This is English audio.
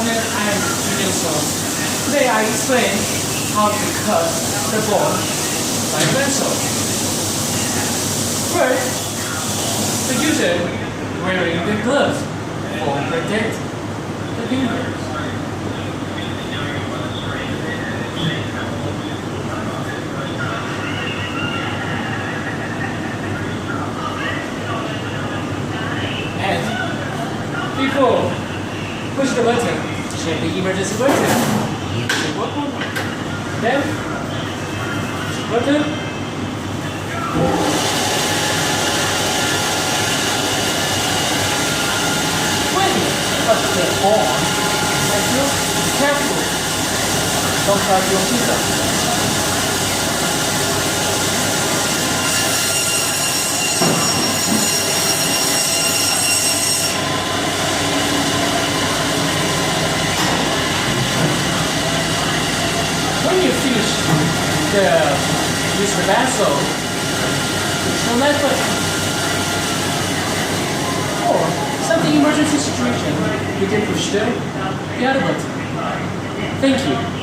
afternoon, I'm Junior Song. Today I explain how to cut the ball by pencil. First, the user wearing the gloves will protect the fingers. And before push the button, check the emergency button. Then push the button. When you touch the ball, be careful. Don't touch your finger. When you finish use the pencil, push the left button. Or something emergency situation, you can push the other button. Thank you.